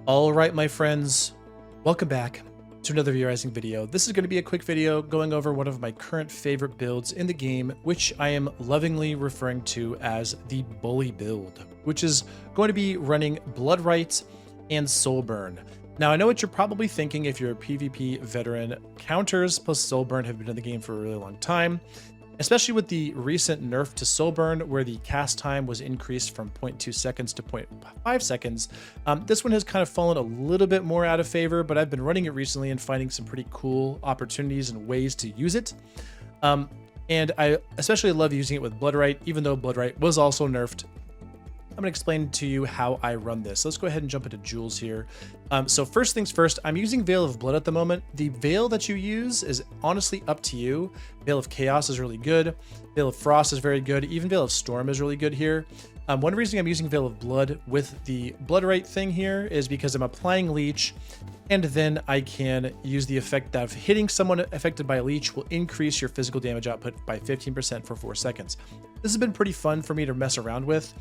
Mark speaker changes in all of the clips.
Speaker 1: All right, my friends, welcome back to another Rising video. This is going to be a quick video going over one of my current favorite builds in the game, which I am lovingly referring to as the Bully build, which is going to be running Bloodright and Soulburn. Now, I know what you're probably thinking if you're a PvP veteran. Counters plus Soulburn have been in the game for a really long time, especially with the recent nerf to Soulburn, where the cast time was increased from 0.2 seconds to 0.5 seconds. This one has kind of fallen a little bit more out of favor, but I've been running it recently and finding some pretty cool opportunities and ways to use it. And I especially love using it with Bloodright, even though Bloodright was also nerfed. I'm going to explain to you how I run this. Let's go ahead and jump into Jewels here. So first things first, I'm using Veil of Blood at the moment. The Veil that you use is honestly up to you. Veil of Chaos is really good. Veil of Frost is very good. Even Veil of Storm is really good here. One reason I'm using Veil of Blood with the Bloodright thing here is because I'm applying Leech, and then I can use the effect that hitting someone affected by Leech will increase your physical damage output by 15% for 4 seconds. This has been pretty fun for me to mess around with.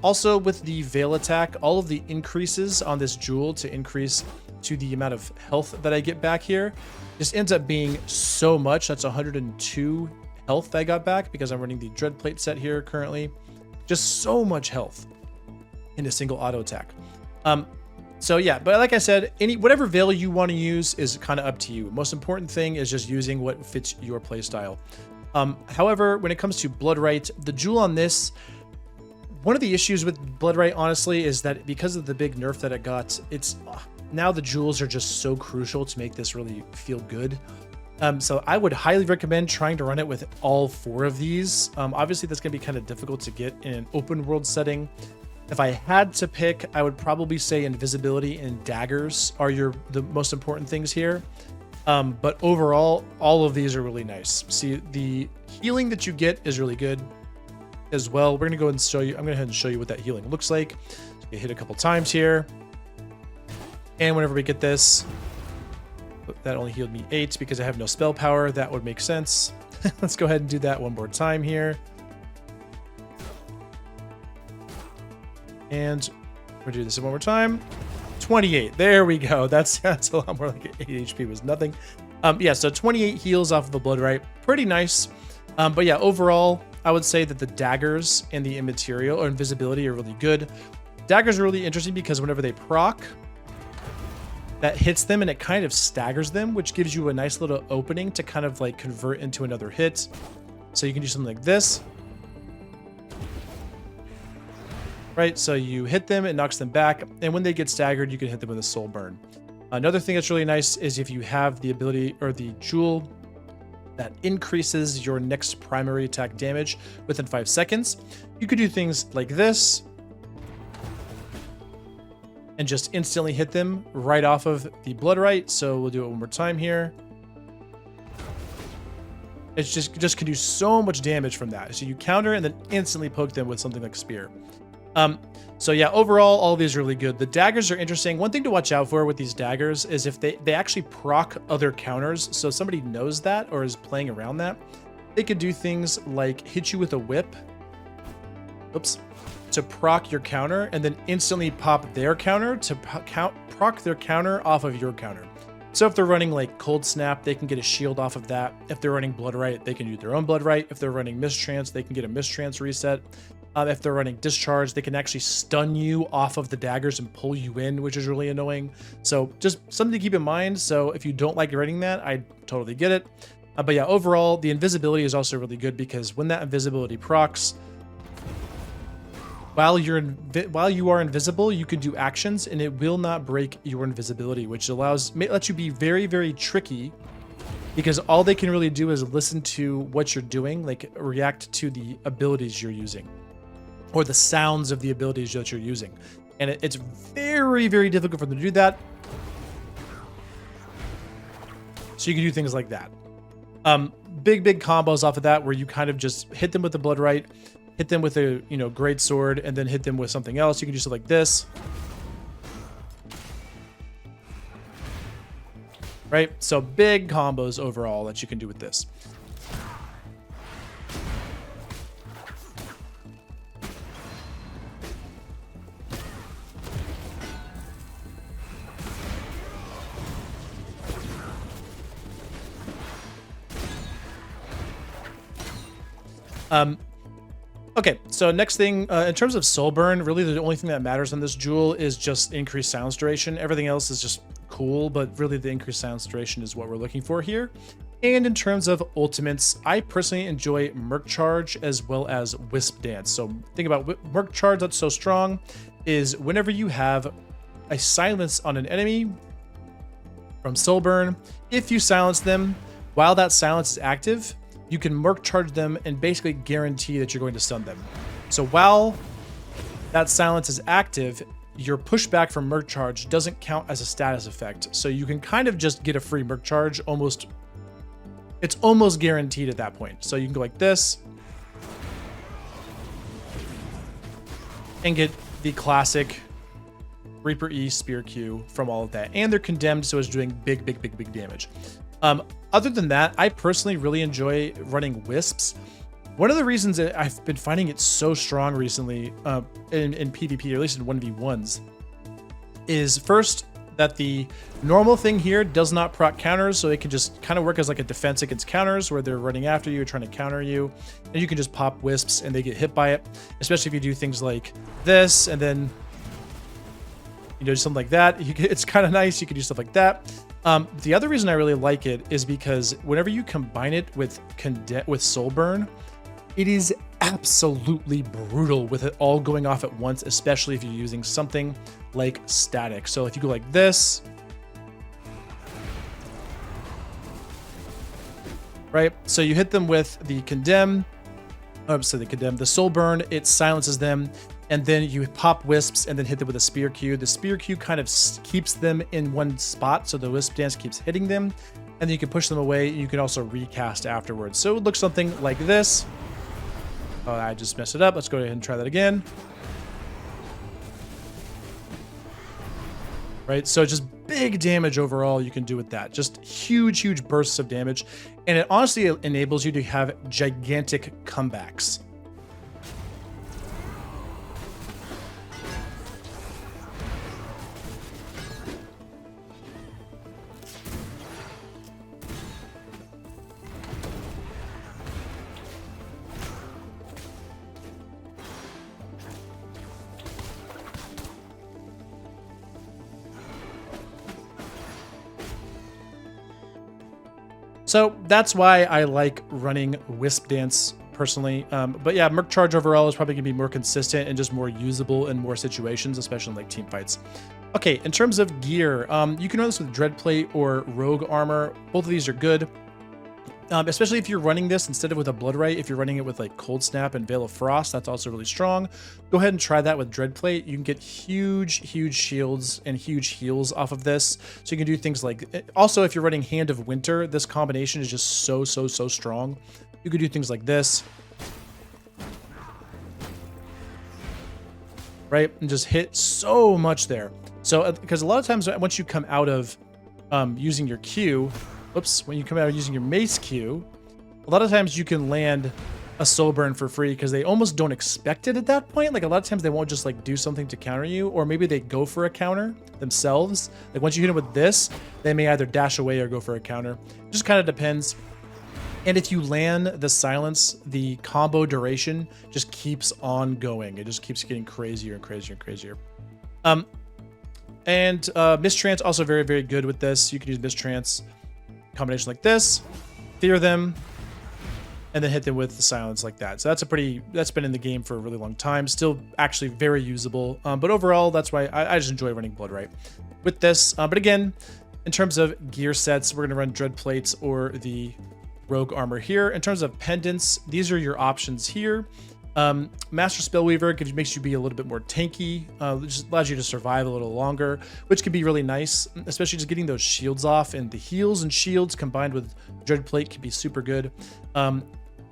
Speaker 1: Also with the Veil attack, all of the increases on this jewel to increase to the amount of health that I get back here just ends up being so much. That's 102 health I got back because I'm running the Dreadplate set here currently. Just so much health in a single auto attack. So yeah, but like I said, whatever Veil you want to use is kind of up to you. Most important thing is just using what fits your playstyle. However, when it comes to Bloodright, the jewel on this, one of the issues with Bloodright, honestly, is that because of the big nerf that it got, now the jewels are just so crucial to make this really feel good. So I would highly recommend trying to run it with all 4 of these. Obviously, that's going to be kind of difficult to get in an open world setting. If I had to pick, I would probably say Invisibility and Daggers are the most important things here. But overall, all of these are really nice. See, the healing that you get is really good as well. We're gonna go ahead and show you. I'm gonna go ahead and show you what that healing looks like. So you hit a couple times here, and whenever we get this, that only healed me 8 because I have no spell power. That would make sense. Let's go ahead and do that one more time here, and we'll do this one more time. 28. There we go. That's a lot more. Like 8 HP was nothing. Yeah, so 28 heals off of the Bloodright. Pretty nice. But yeah, overall, I would say that the daggers and the immaterial or invisibility are really good. Daggers are really interesting because whenever they proc, that hits them and it kind of staggers them, which gives you a nice little opening to kind of like convert into another hit. So you can do something like this. Right, so you hit them, it knocks them back, and when they get staggered, you can hit them with a soul burn. Another thing that's really nice is if you have the ability or the jewel that increases your next primary attack damage within 5 seconds. You could do things like this and just instantly hit them right off of the Bloodright. So we'll do it one more time here. It's just can do so much damage from that. So you counter and then instantly poke them with something like Spear. So yeah, overall, all of these are really good. The daggers are interesting. One thing to watch out for with these daggers is if they actually proc other counters. So if somebody knows that or is playing around that, they could do things like hit you with a whip. Oops. To proc your counter and then instantly pop their counter to proc their counter off of your counter. So if they're running like Cold Snap, they can get a shield off of that. If they're running Bloodright, they can do their own Bloodright. If they're running Mistrance, they can get a Mistrance reset. If they're running Discharge, they can actually stun you off of the daggers and pull you in, which is really annoying. So just something to keep in mind. So if you don't like running that, I totally get it. But yeah, overall, the invisibility is also really good because when that invisibility procs, while you are invisible, you can do actions and it will not break your invisibility, which lets you be very, very tricky because all they can really do is listen to what you're doing, like react to the abilities you're using or the sounds of the abilities that you're using. And it's very, very difficult for them to do that. So you can do things like that. Big combos off of that where you kind of just hit them with the Bloodright, hit them with a great sword, and then hit them with something else. You can do something like this. Right? So big combos overall that you can do with this. Okay, so next thing, in terms of soul burn, really the only thing that matters on this jewel is just increased silence duration. Everything else is just cool, but really the increased silence duration is what we're looking for here. And in terms of ultimates, I personally enjoy Merc Charge as well as Wisp Dance. So think about Merc Charge, that's so strong, is whenever you have a silence on an enemy from soul burn, if you silence them while that silence is active, you can Merc Charge them and basically guarantee that you're going to stun them. So while that silence is active, your pushback from Merc Charge doesn't count as a status effect. So you can kind of just get a free Merc Charge almost. It's almost guaranteed at that point. So you can go like this and get the classic Reaper E Spear Q from all of that. And they're condemned, so it's doing big damage. Other than that, I personally really enjoy running Wisps. One of the reasons that I've been finding it so strong recently in PvP, or at least in 1v1s, is first that the normal thing here does not proc counters, so it can just kind of work as like a defense against counters where they're running after you, trying to counter you, and you can just pop Wisps and they get hit by it, especially if you do things like this and then, you know, something like that. It's kind of nice. You can do stuff like that. The other reason I really like it is because whenever you combine it with Soul Burn, it is absolutely brutal with it all going off at once, especially if you're using something like static. So if you go like this, right? So you hit them with the condemn, the soul burn, it silences them, and then you pop wisps and then hit them with a spear Q. The spear Q kind of keeps them in one spot, so the wisp dance keeps hitting them, and then you can push them away. You can also recast afterwards. So it looks something like this. Oh, I just messed it up. Let's go ahead and try that again. Right, so just big damage overall you can do with that. Just huge bursts of damage, and it honestly enables you to have gigantic comebacks. So that's why I like running Wisp Dance personally. But yeah, Merc Charge overall is probably gonna be more consistent and just more usable in more situations, especially in like team fights. Okay, in terms of gear, you can run this with Dreadplate or Rogue Armor. Both of these are good. Especially if you're running this instead of with a Bloodright, if you're running it with like Cold Snap and Veil of Frost, that's also really strong. Go ahead and try that with Dreadplate. You can get huge shields and huge heals off of this. So you can do things like, also if you're running Hand of Winter, this combination is just so strong. You could do things like this, right? And just hit so much there. So, because a lot of times once you come out of using your Q, when you come out using your mace Q, a lot of times you can land a soul burn for free because they almost don't expect it at that point. Like a lot of times they won't just like do something to counter you, or maybe they go for a counter themselves. Like once you hit them with this, they may either dash away or go for a counter. It just kind of depends. And if you land the silence, the combo duration just keeps on going. It just keeps getting crazier and crazier. Mistrance also very good with this. You can use Mistrance combination like this, fear them, and then hit them with the silence like that. So that's been in the game for a really long time. Still actually very usable. But overall, that's why I just enjoy running Bloodright with this. But again, in terms of gear sets, we're gonna run Dread Plates or the Rogue Armor here. In terms of pendants, these are your options here. Master Spellweaver makes you be a little bit more tanky, just allows you to survive a little longer, which can be really nice, especially just getting those shields off, and the heals and shields combined with Dreadplate can be super good.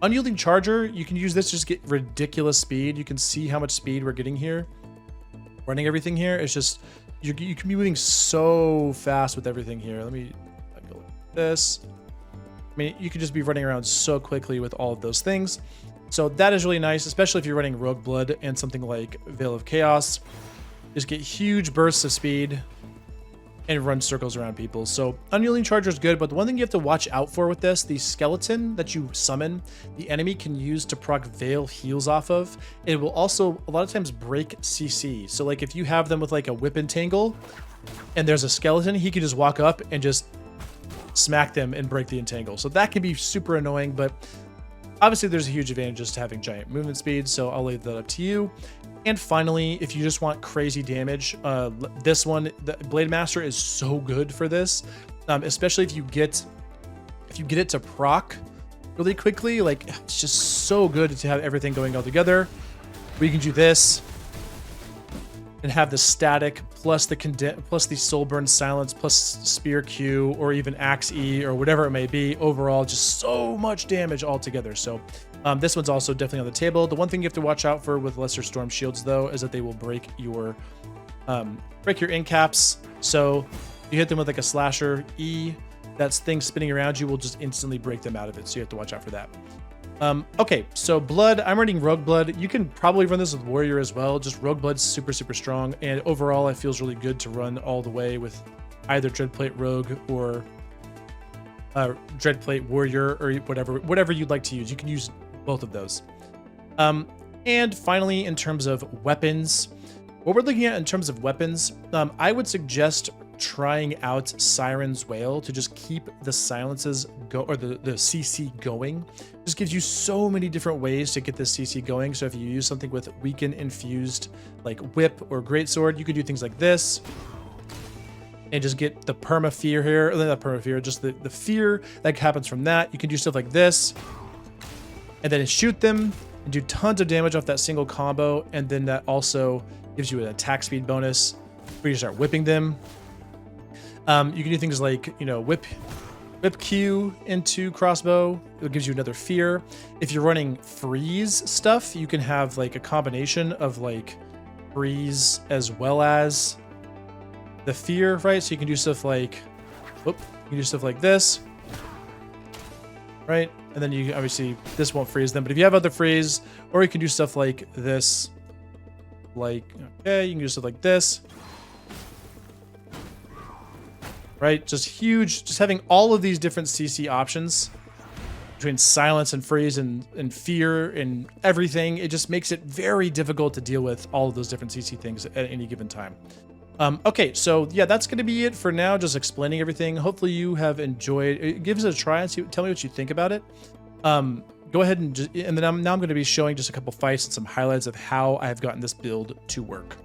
Speaker 1: Unyielding Charger, you can use this to just get ridiculous speed. You can see how much speed we're getting here. Running everything here, it's just, you can be moving so fast with everything here. Let me go like this. I mean, you could just be running around so quickly with all of those things. So that is really nice, especially if you're running Rogue Blood and something like Veil of Chaos. Just get huge bursts of speed and run circles around people. So unyielding charger is good, but the one thing you have to watch out for with this, the skeleton that you summon, the enemy can use to proc veil heals off of. It will also a lot of times break CC. So like if you have them with like a whip entangle and there's a skeleton, he can just walk up and just smack them and break the entangle. So that can be super annoying, but obviously there's a huge advantage to having giant movement speed. So I'll leave that up to you. And finally, if you just want crazy damage, this one, the Blade Master is so good for this, especially if you get it to proc really quickly. Like, it's just so good to have everything going all together. We can do this and have the static plus the Soulburn Silence plus Spear Q or even Axe E or whatever it may be. Overall, just so much damage all together. So this one's also definitely on the table. The one thing you have to watch out for with Lesser Storm Shields, though, is that they will break your end caps. So you hit them with like a slasher E, that thing spinning around you will just instantly break them out of it. So you have to watch out for that. Okay, so Blood, I'm running Rogue Blood. You can probably run this with Warrior as well. Just Rogue Blood's super, super strong. And overall, it feels really good to run all the way with either Dreadplate Rogue or Dreadplate Warrior or whatever you'd like to use. You can use both of those. And finally, in terms of weapons, what we're looking at in terms of weapons, I would suggest trying out Siren's Wail to just keep the silences or the CC going. Just gives you so many different ways to get this CC going. So if you use something with weaken infused like whip or greatsword, you could do things like this and just get the perma fear here, or not perma fear, just the fear that happens from that. You can do stuff like this and then shoot them and do tons of damage off that single combo. And then that also gives you an attack speed bonus where you start whipping them. You can do things like, you know, whip Q into crossbow. It gives you another fear. If you're running freeze stuff, you can have like a combination of like freeze as well as the fear, right? So you can do stuff like, you can do stuff like this, right? And then you obviously, this won't freeze them, but if you have other freeze, or you can do stuff like this, like, okay, you can do stuff like this. Right, just huge, just having all of these different CC options between silence and freeze and fear and everything. It just makes it very difficult to deal with all of those different CC things at any given time. Okay, so yeah, that's going to be it for now, just explaining everything. Hopefully you have enjoyed. Give us a try and tell me what you think about it. Go ahead and then I'm going to be showing just a couple fights and some highlights of how I have gotten this build to work.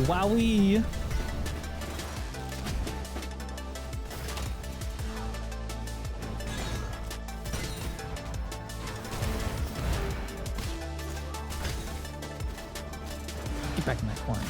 Speaker 2: Wowie. Get back in that corner.